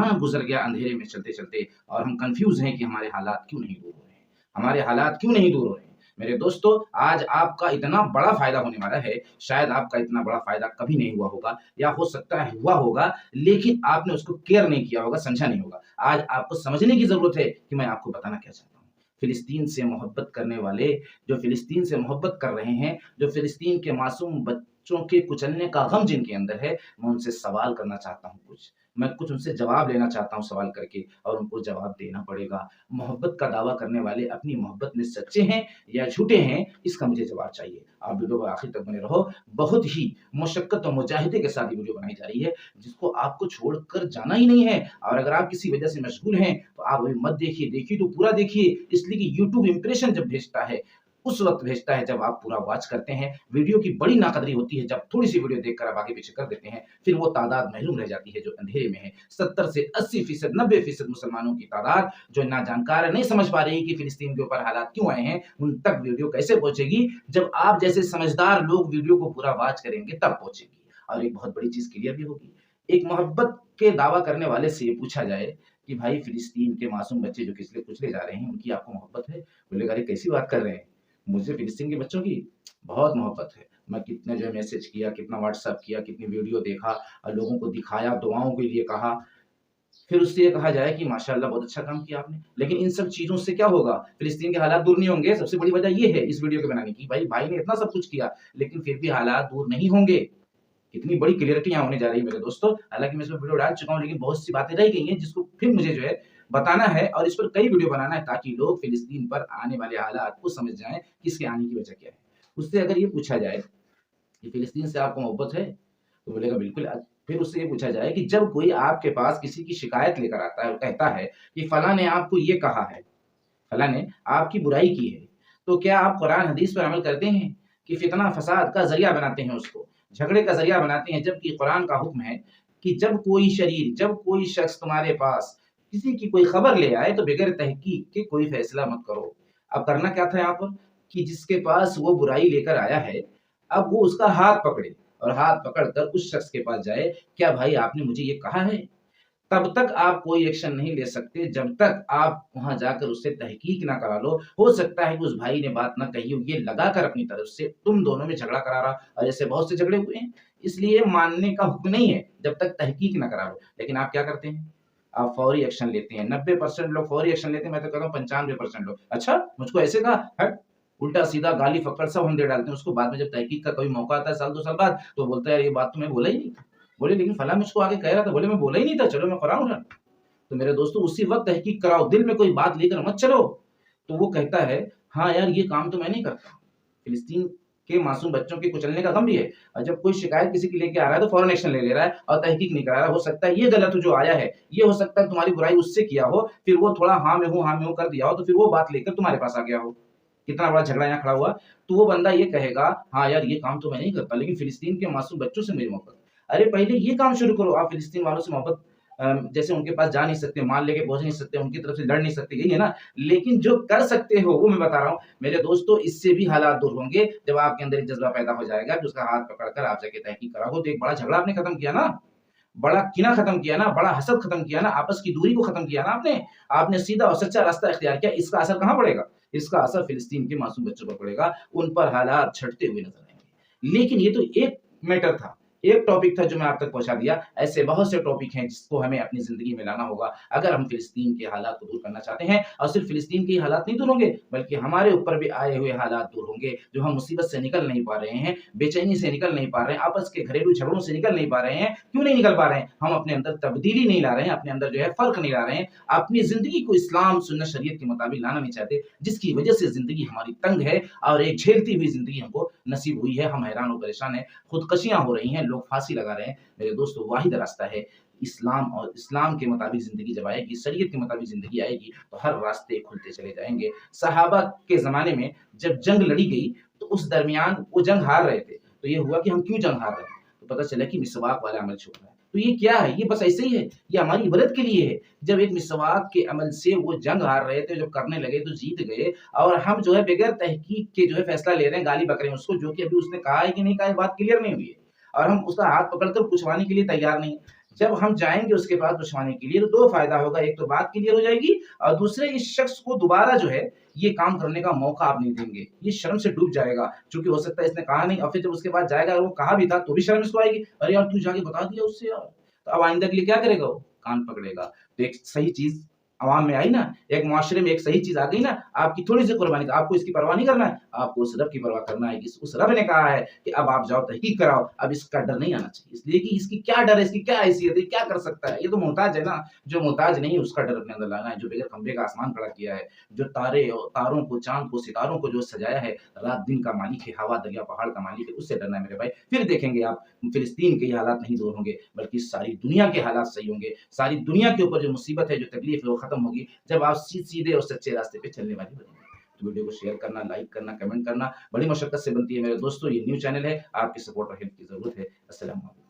زمانہ گزر گیا اندھیرے میں چلتے چلتے اور ہم کنفیوز ہیں کہ ہمارے حالات کیوں نہیں دور ہو رہے ہیں، ہمارے حالات کیوں نہیں دور ہو رہے ہیں۔ میرے دوستو، آج آپ کا اتنا بڑا فائدہ ہونے والا ہے، شاید آپ کا اتنا بڑا فائدہ کبھی نہیں ہوا ہوگا، یا ہو سکتا ہے ہوا ہوگا لیکن آپ نے اس کو کیئر نہیں کیا ہوگا، سمجھا نہیں ہوگا۔ آج آپ کو سمجھنے کی ضرورت ہے کہ میں آپ کو بتانا کیا چاہتا ہوں۔ فلسطین سے محبت کرنے والے، جو فلسطین سے محبت کر رہے ہیں، جو فلسطین کے معصوم بچوں کے کچلنے کا غم جن کے اندر ہے، میں ان سے سوال کرنا چاہتا ہوں، میں کچھ ان سے جواب لینا چاہتا ہوں سوال کر کے، اور ان کو جواب دینا پڑے گا۔ محبت کا دعویٰ کرنے والے اپنی محبت میں سچے ہیں یا جھوٹے ہیں، اس کا مجھے جواب چاہیے۔ آپ ویڈیو کو آخر تک بنے رہو، بہت ہی مشقت اور مجاہدے کے ساتھ یہ ویڈیو بنائی جا رہی ہے، جس کو آپ کو چھوڑ کر جانا ہی نہیں ہے۔ اور اگر آپ کسی وجہ سے مشغول ہیں تو آپ ابھی مت دیکھیے، دیکھیے تو پورا دیکھیے، اس لیے کہ یوٹیوب امپریشن جب بھیجتا ہے اس وقت بھیجتا ہے جب آپ پورا واچ کرتے ہیں۔ ویڈیو کی بڑی ناقدری ہوتی ہے جب تھوڑی سی ویڈیو دیکھ کر آپ آگے پیچھے کر دیتے ہیں، پھر وہ تعداد محروم رہ جاتی ہے جو اندھیرے میں ہے۔ 70 سے 80%، 90% مسلمانوں کی تعداد جو ناجانکار ہے، نہیں سمجھ پا رہی کہ فلسطین کے اوپر حالات کیوں آئے ہیں، ان تک ویڈیو کیسے پہنچے گی؟ جب آپ جیسے سمجھدار لوگ ویڈیو کو پورا واچ کریں گے تب پہنچے گی۔ اور ایک بہت بڑی چیز کلیئر بھی ہوگی، ایک محبت کے دعویٰ کرنے والے سے یہ پوچھا جائے کہ بھائی فلسطین کے معصوم بچے جو کچلے جا رہے ہیں، ان کی آپ کو محبت ہے؟ بولے گا ارے کیسی بات کر رہے ہیں، مجھے فلسطین کے بچوں کی بہت محبت ہے۔ میں کتنے جو ہے میسج کیا، کتنا واٹس ایپ کیا، کتنی ویڈیو دیکھا اور لوگوں کو دکھایا، دعاؤں کے لیے کہا۔ پھر اس سے یہ کہا جائے کہ ماشاءاللہ بہت اچھا کام کیا آپ نے، لیکن ان سب چیزوں سے کیا ہوگا؟ فلسطین کے حالات دور نہیں ہوں گے۔ سب سے بڑی وجہ یہ ہے اس ویڈیو کے بنانے کی، بھائی نے اتنا سب کچھ کیا لیکن پھر بھی حالات دور نہیں ہوں گے۔ کتنی بڑی کلیئرٹی یہاں ہونے جا رہی ہے میرے دوستو۔ حالانکہ میں اس میں ویڈیو ڈال چکا ہوں لیکن بہت سی باتیں رہ گئی ہیں جس کو پھر مجھے جو ہے بتانا ہے، اور اس پر کئی ویڈیو بنانا ہے تاکہ لوگ فلسطین پر آنے والے حالات کو سمجھ جائیں کہ اس کے آنے کی وجہ کیا ہے۔ اس سے اگر یہ پوچھا جائے کہ فلسطین سے آپ کو محبت ہے تو بولے گا بالکل۔ پھر اس سے یہ پوچھا جائے کہ جب کوئی آپ کے پاس کسی کی شکایت لے کر آتا ہے اور کہتا ہے کہ فلاں نے آپ کو یہ کہا ہے، فلاں نے آپ کی برائی کی ہے، تو کیا آپ قرآن حدیث پر عمل کرتے ہیں کہ فتنہ فساد کا ذریعہ بناتے ہیں، اس کو جھگڑے کا ذریعہ بناتے ہیں؟ جبکہ قرآن کا حکم ہے کہ جب کوئی شریر، جب کوئی شخص تمہارے پاس کسی کی کوئی خبر لے آئے تو بغیر تحقیق کے کوئی فیصلہ مت کرو۔ اب کرنا کیا تھا یہاں پر کہ جس کے پاس وہ برائی لے کر آیا ہے، اب وہ اس کا ہاتھ پکڑے اور ہاتھ پکڑ کر اس شخص کے پاس جائے، کیا بھائی آپ نے مجھے یہ کہا ہے؟ تب تک آپ کوئی ایکشن نہیں لے سکتے جب تک آپ وہاں جا کر اس سے تحقیق نہ کرا لو۔ ہو سکتا ہے کہ اس بھائی نے بات نہ کہی ہو، یہ لگا کر اپنی طرف سے تم دونوں میں جھگڑا کرا رہا، اور ایسے بہت سے جھگڑے ہوئے ہیں۔ اس لیے ماننے کا حکم نہیں ہے جب تک تحقیق نہ کرا لو۔ لیکن آپ کیا کرتے ہیں؟ آپ فوری ایکشن لیتے ہیں۔ 90% لوگ فوری ایکشن لیتے ہیں، میں تو کہتا ہوں 95% لوگ اچھا مجھ کو ایسے کہا، ہٹ، الٹا سیدھا گالی فکڑ سب ہم دے ڈالتے ہیں اس کو۔ بعد میں جب تحقیق کا کوئی موقع آتا ہے سال 2 سال بعد تو بولتا ہے یار یہ بات تو میں بولا ہی نہیں تھا۔ بولے لیکن فلاں مجھ کو آگے کہہ رہا تھا، بولے میں بولا ہی نہیں تھا، چلو میں قرآن اٹھا۔ تو میرے دوستو اسی وقت تحقیق کراؤ، دل میں کوئی بات لے کر مت چلو۔ تو وہ کہتا ہے ہاں یار یہ کام تو میں نہیں کرتا۔ فلسطین کے معصوم بچوں کے کچلنے کا غم بھی ہے، اور جب کوئی شکایت کسی کی لے کے آ رہا ہے تو فوراً ایکشن لے رہا ہے اور تحقیق نہیں کرا رہا۔ ہو سکتا ہے یہ غلط جو آیا ہے، یہ ہو سکتا ہے تمہاری برائی اس سے کیا ہو، پھر وہ تھوڑا ہاں میں ہوں کر دیا ہو تو پھر وہ بات لے کر تمہارے پاس آ گیا ہو۔ کتنا بڑا جھگڑا یہاں کھڑا ہوا، تو وہ بندہ یہ کہے گا ہاں یار یہ کام تو میں نہیں کرتا لیکن فلسطین کے معصوم بچوں سے میری محبت۔ ارے پہلے یہ کام شروع کرو۔ آپ فلسطین والوں سے محبت جیسے ان کے پاس جا نہیں سکتے، مال لے کے پہنچ نہیں سکتے، ان کی طرف سے لڑ نہیں سکتے، یہی ہے نا، لیکن جو کر سکتے ہو وہ میں بتا رہا ہوں میرے دوستو۔ اس سے بھی حالات دور ہوں گے جب آپ کے اندر ایک جذبہ پیدا ہو جائے گا کہ اس کا ہاتھ پکڑ کر آپ جا کے تحقیق کرا ہو، تو ایک بڑا جھگڑا آپ نے ختم کیا نا، بڑا کینہ ختم کیا نا، بڑا حسد ختم کیا نا، آپس کی دوری کو ختم کیا نا آپ نے سیدھا اور سچا راستہ اختیار کیا۔ اس کا اثر کہاں پڑے گا؟ اس کا اثر فلسطین کے معصوم بچوں پر پڑے گا، ان پر حالات چھٹتے ہوئے نظر آئیں گے۔ لیکن یہ تو ایک میٹر تھا، ایک ٹاپک تھا جو میں آپ تک پہنچا دیا۔ ایسے بہت سے ٹاپک ہیں جس کو ہمیں اپنی زندگی میں لانا ہوگا اگر ہم فلسطین کے حالات کو دور کرنا چاہتے ہیں۔ اور صرف فلسطین کے حالات نہیں دور ہوں گے بلکہ ہمارے اوپر بھی آئے ہوئے حالات دور ہوں گے، جو ہم مصیبت سے نکل نہیں پا رہے ہیں، بے چینی سے نکل نہیں پا رہے ہیں، آپس کے گھریلو جھگڑوں سے نکل نہیں پا رہے ہیں۔ کیوں نہیں نکل پا رہے ہیں؟ ہم اپنے اندر تبدیلی نہیں لا رہے ہیں، اپنے اندر جو ہے فرق نہیں لا رہے ہیں، اپنی زندگی کو اسلام سنت شریعت کے مطابق لانا نہیں چاہتے، جس کی وجہ سے زندگی ہماری تنگ ہے اور ایک جھیلتی ہوئی زندگی ہم کو نصیب ہوئی ہے۔ ہم حیران و پریشان ہیں، خودکشیاں ہو رہی ہیں، لوگ پھانسی لگا رہے ہیں۔ میرے دوستو واحد راستہ ہے اسلام، اور اسلام کے مطابق زندگی جب آئے گی، شریعت کے مطابق زندگی آئے گی تو ہر راستے کھلتے چلے جائیں گے۔ صحابہ کے زمانے میں جب جنگ لڑی گئی تو اس درمیان وہ جنگ ہار رہے تھے، تو یہ ہوا کہ ہم کیوں جنگ ہار رہے ہیں، تو پتہ چلا کہ مسواک والا عمل چھوڑ رہا ہے۔ تو یہ کیا ہے؟ یہ بس ایسے ہی ہے، یہ ہماری عبرت کے لیے ہے۔ جب ایک مسواک کے عمل سے وہ جنگ ہار رہے تھے، جو کرنے لگے تو جیت گئے، اور ہم جو ہے بغیر تحقیق کے جو ہے فیصلہ لے رہے ہیں، گالی بک رہے ہیں اس کو، جو کہ ابھی اس نے کہا ہے کہ نہیں کہا ہے، بات کلیئر نہیں ہوئی ہے، اور ہم اس کا ہاتھ پکڑ کر پوچھوانے کے لیے تیار نہیں۔ جب ہم جائیں گے اس کے بعد پوچھوانے کے لیے تو دو فائدہ ہوگا، ایک تو بات کلیئر ہو جائے گی، اور دوسرے اس شخص کو دوبارہ جو ہے یہ کام کرنے کا موقع آپ نہیں دیں گے، یہ شرم سے ڈوب جائے گا، چونکہ ہو سکتا ہے اس نے کہا نہیں، اور پھر جب اس کے بعد جائے گا، وہ کہا بھی تھا تو بھی شرم اس کو آئے گی، ارے یار تو جا کے بتا دیا اس سے یار، تو اب آئندہ کے لیے کیا کرے گا، وہ کان پکڑے گا۔ تو ایک صحیح چیز عوام میں آئی نا، ایک معاشرے میں ایک صحیح چیز آ گئی نا، آپ کی تھوڑی سی قربانی، آپ کو اس کی پرواہ نہیں کرنا ہے، آپ کو اس رب کی پرواہ کرنا ہے، اس رب نے کہا ہے کہ اب آپ جاؤ تحقیق کراؤ، اب اس کا ڈر نہیں آنا چاہیے، اس لیے کہ اس کی کیا ڈر ہے، اس کی کیا حیثیت ہے، کیا کر سکتا ہے، یہ تو محتاج ہے نا، جو محتاج نہیں اس کا ڈر اپنے اندر لانا ہے، جو بغیر کھمبے کا آسمان کھڑا کیا ہے، جو تاروں کو، چاند کو، ستاروں کو جو سجایا ہے، رات دن کا مالک ہے، ہوا دریا پہاڑ کا مالک ہے، اس سے ڈرنا ہے میرے بھائی۔ پھر دیکھیں گے آپ فلسطین کے یہ حالات نہیں دور ہوں گے، بلکہ ساری دنیا کے حالات صحیح ہوں گے، ساری دنیا کے اوپر جو مصیبت ہے، جو تکلیف ہے وہ ختم ہوگی، جب آپ سیدھے اور سچے راستے پہ چلنے والی بنیں گے۔ تو ویڈیو کو شیئر کرنا، لائک کرنا، کمنٹ کرنا بڑی مشقت سے بنتی ہے میرے دوستوں، یہ نیو چینل ہے، آپ کی سپورٹ اور ہیلپ کی ضرورت ہے۔ السلام علیکم۔